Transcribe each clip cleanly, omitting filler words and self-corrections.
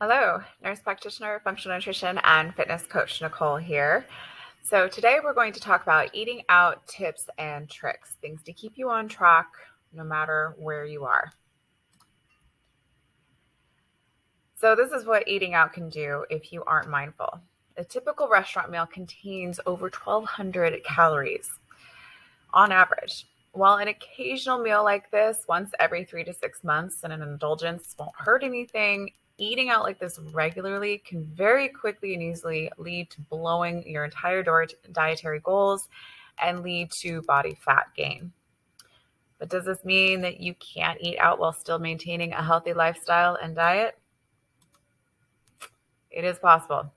Hello, nurse practitioner, functional nutrition, and fitness coach Nicole here. So, today we're going to talk about eating out tips and tricks, things to keep you on track no matter where you are. So, this is what eating out can do if you aren't mindful. A typical restaurant meal contains over 1,200 calories on average. While an occasional meal like this, once every 3 to 6 months, and an indulgence won't hurt anything, eating out like this regularly can very quickly and easily lead to blowing your entire dietary goals and lead to body fat gain. But does this mean that you can't eat out while still maintaining a healthy lifestyle and diet? It is possible.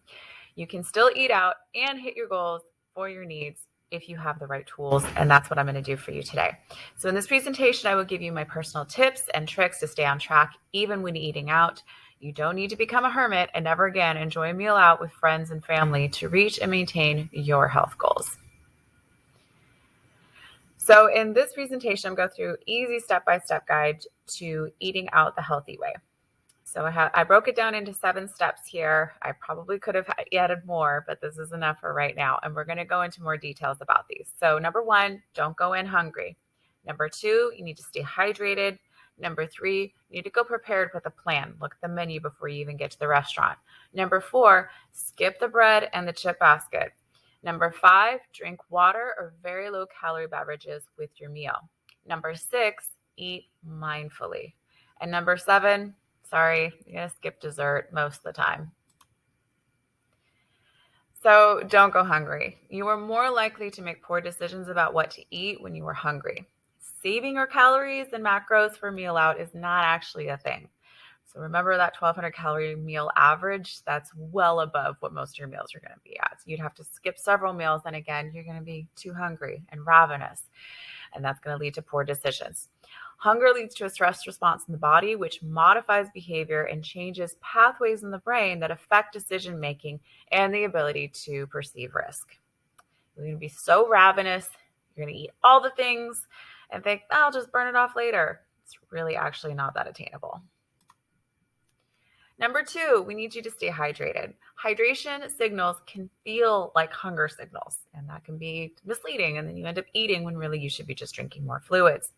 You can still eat out and hit your goals for your needs if you have the right tools, and that's what I'm going to do for you today. So in this presentation, I will give you my personal tips and tricks to stay on track even when eating out. You don't need to become a hermit and never again enjoy a meal out with friends and family to reach and maintain your health goals. So in this presentation, I'm going to go through easy step-by-step guide to eating out the healthy way. So I broke it down into 7 steps here. I probably could have added more, but this is enough for right now. And we're going to go into more details about these. So number 1, don't go in hungry. Number 2, you need to stay hydrated. Number 3, you need to go prepared with a plan. Look at the menu before you even get to the restaurant. Number 4, skip the bread and the chip basket. Number 5, drink water or very low calorie beverages with your meal. Number 6, eat mindfully. And number 7, sorry, you're going to skip dessert most of the time. So don't go hungry. You are more likely to make poor decisions about what to eat when you are hungry. Saving your calories and macros for meal out is not actually a thing. So remember that 1,200 calorie meal average, that's well above what most of your meals are going to be at. So you'd have to skip several meals, and again, you're going to be too hungry and ravenous, and that's going to lead to poor decisions. Hunger leads to a stress response in the body, which modifies behavior and changes pathways in the brain that affect decision making and the ability to perceive risk. You're going to be so ravenous, you're going to eat all the things and think, I'll just burn it off later. It's really actually not that attainable. Number 2, we need you to stay hydrated. Hydration signals can feel like hunger signals, and that can be misleading, and then you end up eating when really you should be just drinking more fluids.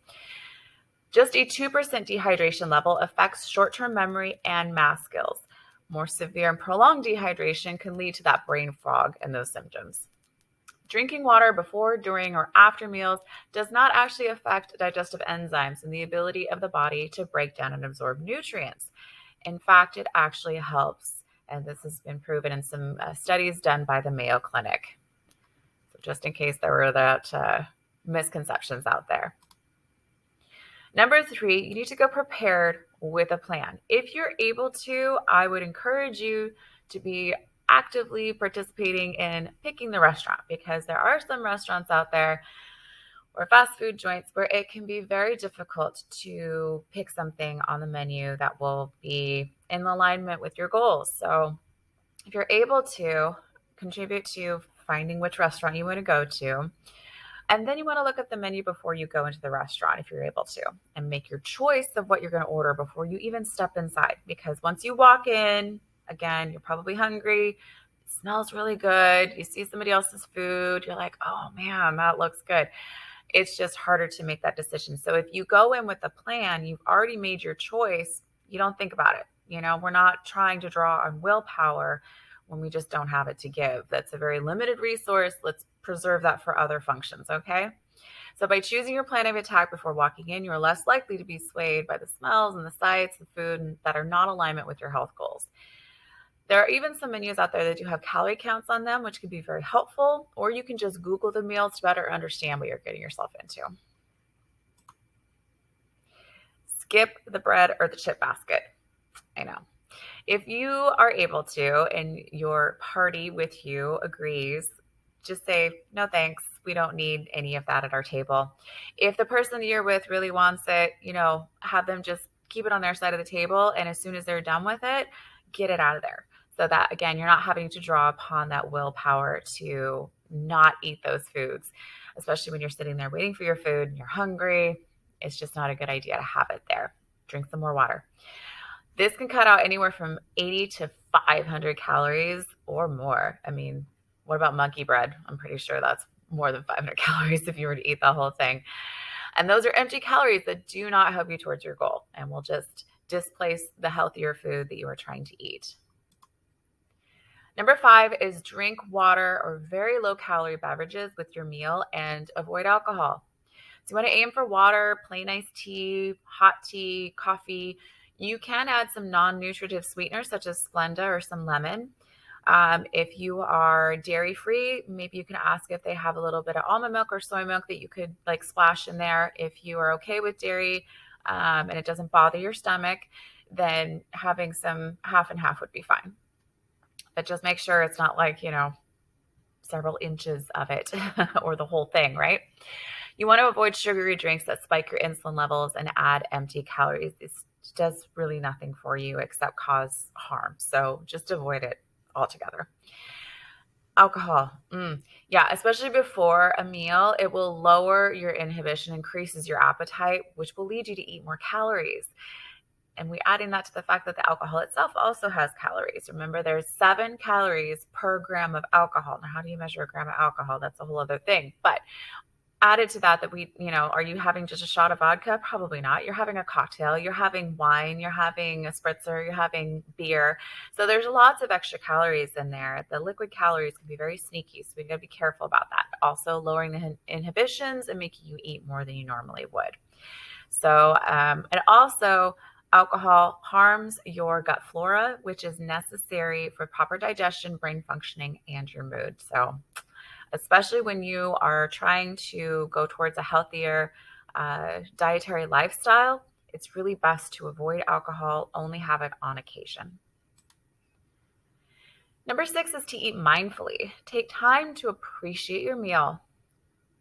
Just a 2% dehydration level affects short-term memory and math skills. More severe and prolonged dehydration can lead to that brain fog and those symptoms. Drinking water before, during, or after meals does not actually affect digestive enzymes and the ability of the body to break down and absorb nutrients. In fact, it actually helps, and this has been proven in some studies done by the Mayo Clinic. So just in case there were that misconceptions out there. Number 3, you need to go prepared with a plan. If you're able to, I would encourage you to be actively participating in picking the restaurant, because there are some restaurants out there or fast food joints where it can be very difficult to pick something on the menu that will be in alignment with your goals. So if you're able to, contribute to finding which restaurant you want to go to. And then you want to look at the menu before you go into the restaurant if you're able to, and make your choice of what you're going to order before you even step inside. Because once you walk in, again, you're probably hungry. It smells really good. You see somebody else's food. You're like, oh man, that looks good. It's just harder to make that decision. So if you go in with a plan, you've already made your choice. You don't think about it. We're not trying to draw on willpower when we just don't have it to give. That's a very limited resource. Let's preserve that for other functions, okay? So by choosing your plan of attack before walking in, you're less likely to be swayed by the smells and the sights, the food that are not in alignment with your health goals. There are even some menus out there that do have calorie counts on them, which can be very helpful, or you can just Google the meals to better understand what you're getting yourself into. Skip the bread or the chip basket. I know. If you are able to and your party with you agrees, just say, no thanks, we don't need any of that at our table. If the person you're with really wants it, have them just keep it on their side of the table, and as soon as they're done with it, get it out of there. So that, again, you're not having to draw upon that willpower to not eat those foods, especially when you're sitting there waiting for your food and you're hungry. It's just not a good idea to have it there. Drink some more water. This can cut out anywhere from 80 to 500 calories or more. I mean, what about monkey bread? I'm pretty sure that's more than 500 calories if you were to eat the whole thing. And those are empty calories that do not help you towards your goal and will just displace the healthier food that you are trying to eat. Number 5 is drink water or very low calorie beverages with your meal and avoid alcohol. So you want to aim for water, plain iced tea, hot tea, coffee. You can add some non-nutritive sweeteners such as Splenda or some lemon. If you are dairy free, maybe you can ask if they have a little bit of almond milk or soy milk that you could like splash in there. If you are okay with dairy and it doesn't bother your stomach, then having some half and half would be fine. But just make sure it's not like, several inches of it or the whole thing, right? You want to avoid sugary drinks that spike your insulin levels and add empty calories. This does really nothing for you except cause harm. So just avoid it altogether. Alcohol. Yeah, especially before a meal, it will lower your inhibition, increases your appetite, which will lead you to eat more calories. And we adding that to the fact that the alcohol itself also has calories. Remember, there's 7 calories per gram of alcohol. Now, how do you measure a gram of alcohol? That's a whole other thing. But added to that are you having just a shot of vodka? Probably not. You're having a cocktail, you're having wine, you're having a spritzer, you're having beer. So there's lots of extra calories in there. The liquid calories can be very sneaky, so we got to be careful about that. Also lowering the inhibitions and making you eat more than you normally would. So, and also alcohol harms your gut flora, which is necessary for proper digestion, brain functioning, and your mood. So especially when you are trying to go towards a healthier dietary lifestyle, it's really best to avoid alcohol, only have it on occasion. Number 6 is to eat mindfully. Take time to appreciate your meal.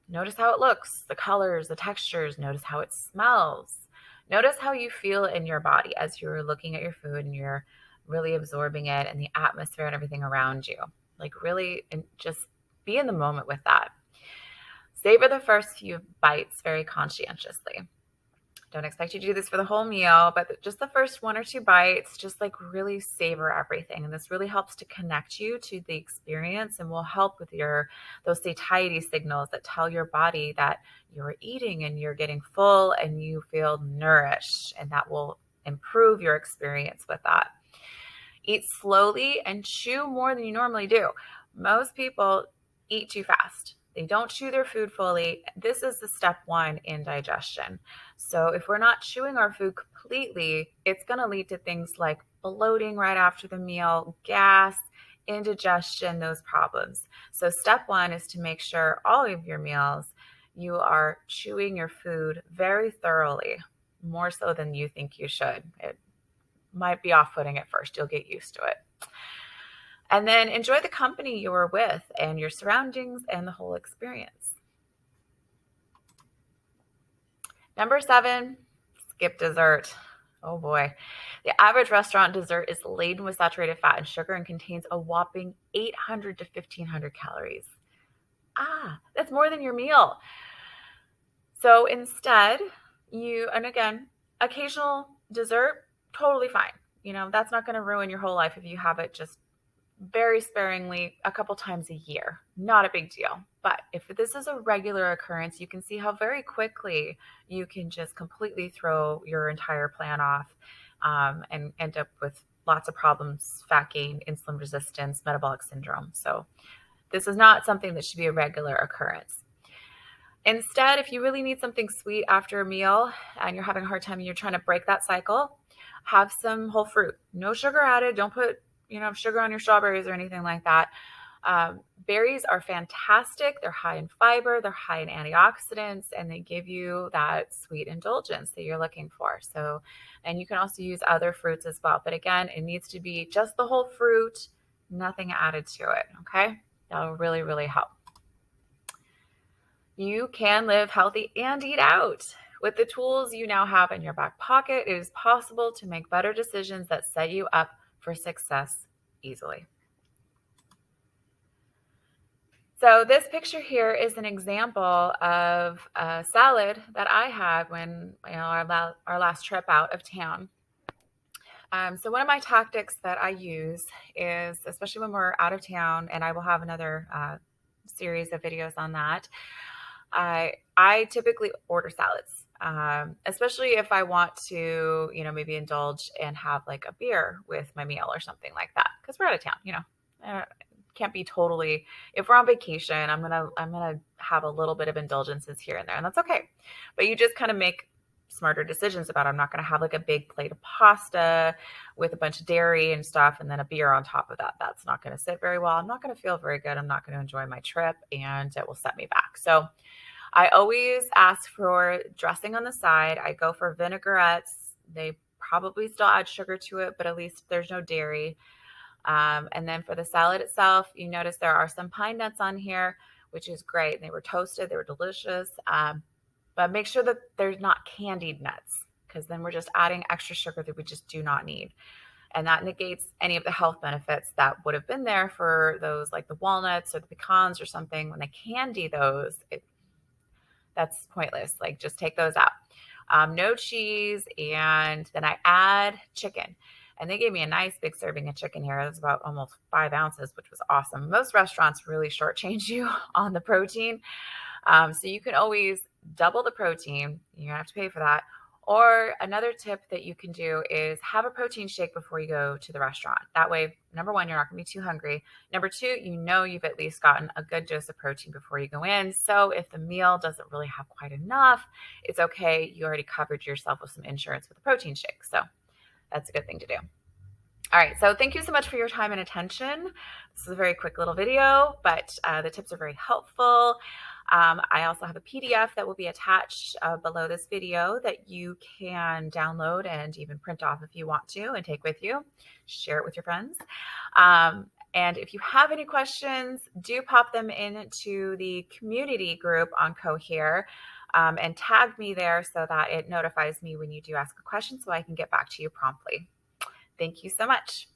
Notice how it looks, the colors, the textures. Notice how it smells. Notice how you feel in your body as you're looking at your food and you're really absorbing it and the atmosphere and everything around you. Like really, and just be in the moment with that. Savor the first few bites very conscientiously. Don't expect you to do this for the whole meal, but just the first 1 or 2 bites, just like really savor everything. And this really helps to connect you to the experience and will help with those satiety signals that tell your body that you're eating and you're getting full and you feel nourished, and that will improve your experience with that. Eat slowly and chew more than you normally do. Most people eat too fast. They don't chew their food fully. This is the step 1 in digestion. So if we're not chewing our food completely, it's going to lead to things like bloating right after the meal, gas, indigestion, those problems. So step 1 is to make sure all of your meals, you are chewing your food very thoroughly, more so than you think you should. It might be off-putting at first. You'll get used to it. And then enjoy the company you are with and your surroundings and the whole experience. Number 7, skip dessert. Oh boy. The average restaurant dessert is laden with saturated fat and sugar and contains a whopping 800 to 1,500 calories. That's more than your meal. So instead, and again, occasional dessert, totally fine. That's not going to ruin your whole life if you have it just very sparingly a couple times a year. Not a big deal. But if this is a regular occurrence, you can see how very quickly you can just completely throw your entire plan off and end up with lots of problems, fat gain, insulin resistance, metabolic syndrome. So this is not something that should be a regular occurrence. Instead, if you really need something sweet after a meal and you're having a hard time and you're trying to break that cycle, have some whole fruit. No sugar added. Don't put sugar on your strawberries or anything like that. Berries are fantastic. They're high in fiber, they're high in antioxidants, and they give you that sweet indulgence that you're looking for. So, and you can also use other fruits as well. But again, it needs to be just the whole fruit, nothing added to it. Okay. That'll really, really help. You can live healthy and eat out. With the tools you now have in your back pocket, it is possible to make better decisions that set you up for success easily. So this picture here is an example of a salad that I had when our last trip out of town. So one of my tactics that I use is, especially when we're out of town, and I will have another series of videos on that. I typically order salads, especially if I want to, maybe indulge and have like a beer with my meal or something like that, because we're out of town. Uh, can't be totally. If we're on vacation, I'm gonna have a little bit of indulgences here and there, and that's okay. But you just kind of make smarter decisions about it. I'm not going to have like a big plate of pasta with a bunch of dairy and stuff and then a beer on top of that. That's not going to sit very well. I'm not going to feel very good. I'm not going to enjoy my trip, and it will set me back. So I always ask for dressing on the side. I go for vinaigrettes. They probably still add sugar to it, but at least there's no dairy. And then for the salad itself, you notice there are some pine nuts on here, which is great. They were toasted, they were delicious. But make sure that there's not candied nuts, because then we're just adding extra sugar that we just do not need. And that negates any of the health benefits that would have been there for those, like the walnuts or the pecans or something. When they candy those, that's pointless. Like, just take those out. No cheese. And then I add chicken. And they gave me a nice big serving of chicken here. It was about almost 5 ounces, which was awesome. Most restaurants really shortchange you on the protein. So you can always double the protein. You don't have to pay for that. Or another tip that you can do is have a protein shake before you go to the restaurant. That way, number one, you're not going to be too hungry. Number two, you've at least gotten a good dose of protein before you go in. So if the meal doesn't really have quite enough, it's okay. You already covered yourself with some insurance with a protein shake. So that's a good thing to do. All right, so thank you so much for your time and attention. This is a very quick little video, but the tips are very helpful. I also have a PDF that will be attached below this video that you can download and even print off if you want to and take with you. Share it with your friends. And if you have any questions, do pop them into the community group on Cohere and tag me there so that it notifies me when you do ask a question so I can get back to you promptly. Thank you so much.